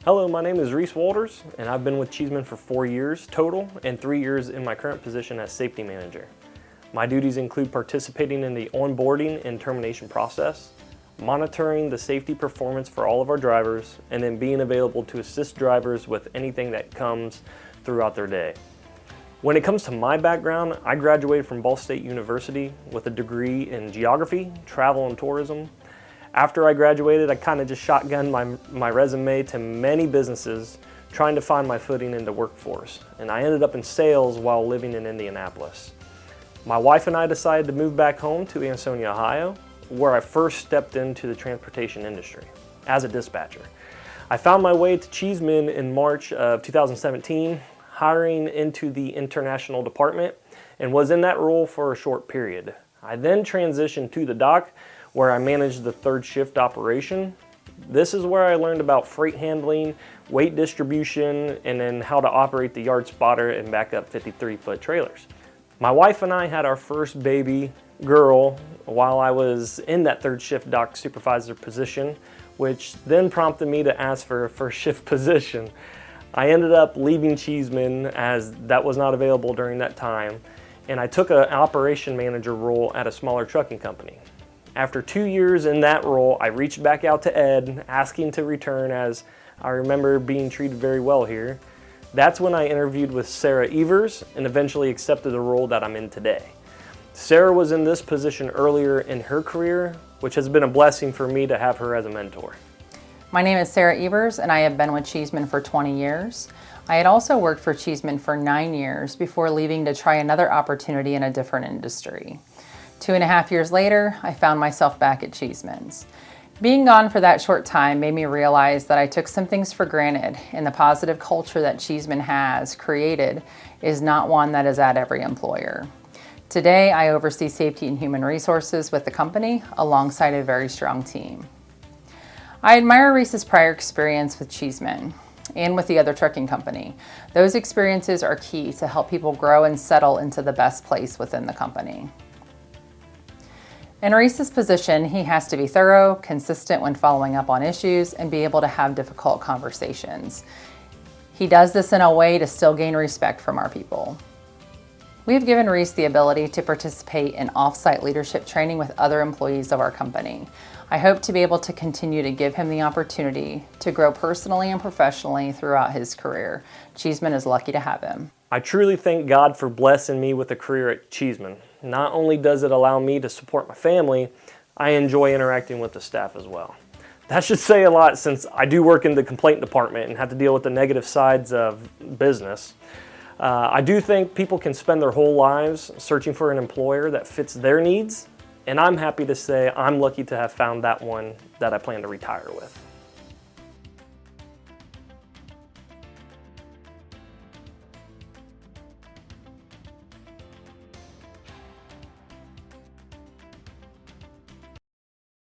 Hello, my name is Reese Walters, and I've been with Cheeseman for 4 years total and 3 years in my current position as safety manager. My duties include participating in the onboarding and termination process, monitoring the safety performance for all of our drivers, and then being available to assist drivers with anything that comes throughout their day. When it comes to my background, I graduated from Ball State University with a degree in geography, travel, and tourism. After I graduated, I kind of just shotgunned my resume to many businesses trying to find my footing in the workforce, and I ended up in sales while living in Indianapolis. My wife and I decided to move back home to Ansonia, Ohio, where I first stepped into the transportation industry as a dispatcher. I found my way to Cheeseman in March of 2017, hiring into the international department, and was in that role for a short period. I then transitioned to the dock, where I managed the third shift operation. This is where I learned about freight handling, weight distribution, and then how to operate the yard spotter and backup 53-foot trailers. My wife and I had our first baby girl while I was in that third shift dock supervisor position, which then prompted me to ask for a first shift position. I ended up leaving Cheeseman as that was not available during that time, and I took an operation manager role at a smaller trucking company. After 2 years in that role, I reached back out to Ed, asking to return as I remember being treated very well here. That's when I interviewed with Sarah Evers and eventually accepted the role that I'm in today. Sarah was in this position earlier in her career, which has been a blessing for me to have her as a mentor. My name is Sarah Evers, and I have been with Cheeseman for 20 years. I had also worked for Cheeseman for 9 years before leaving to try another opportunity in a different industry. 2.5 years later, I found myself back at Cheeseman's. Being gone for that short time made me realize that I took some things for granted, and the positive culture that Cheeseman has created is not one that is at every employer. Today, I oversee safety and human resources with the company alongside a very strong team. I admire Reese's prior experience with Cheeseman and with the other trucking company. Those experiences are key to help people grow and settle into the best place within the company. In Reese's position, he has to be thorough, consistent when following up on issues, and be able to have difficult conversations. He does this in a way to still gain respect from our people. We have given Reese the ability to participate in off-site leadership training with other employees of our company. I hope to be able to continue to give him the opportunity to grow personally and professionally throughout his career. Cheeseman is lucky to have him. I truly thank God for blessing me with a career at Cheeseman. Not only does it allow me to support my family, I enjoy interacting with the staff as well. That should say a lot since I do work in the complaint department and have to deal with the negative sides of business. I do think people can spend their whole lives searching for an employer that fits their needs, and I'm happy to say I'm lucky to have found that one that I plan to retire with.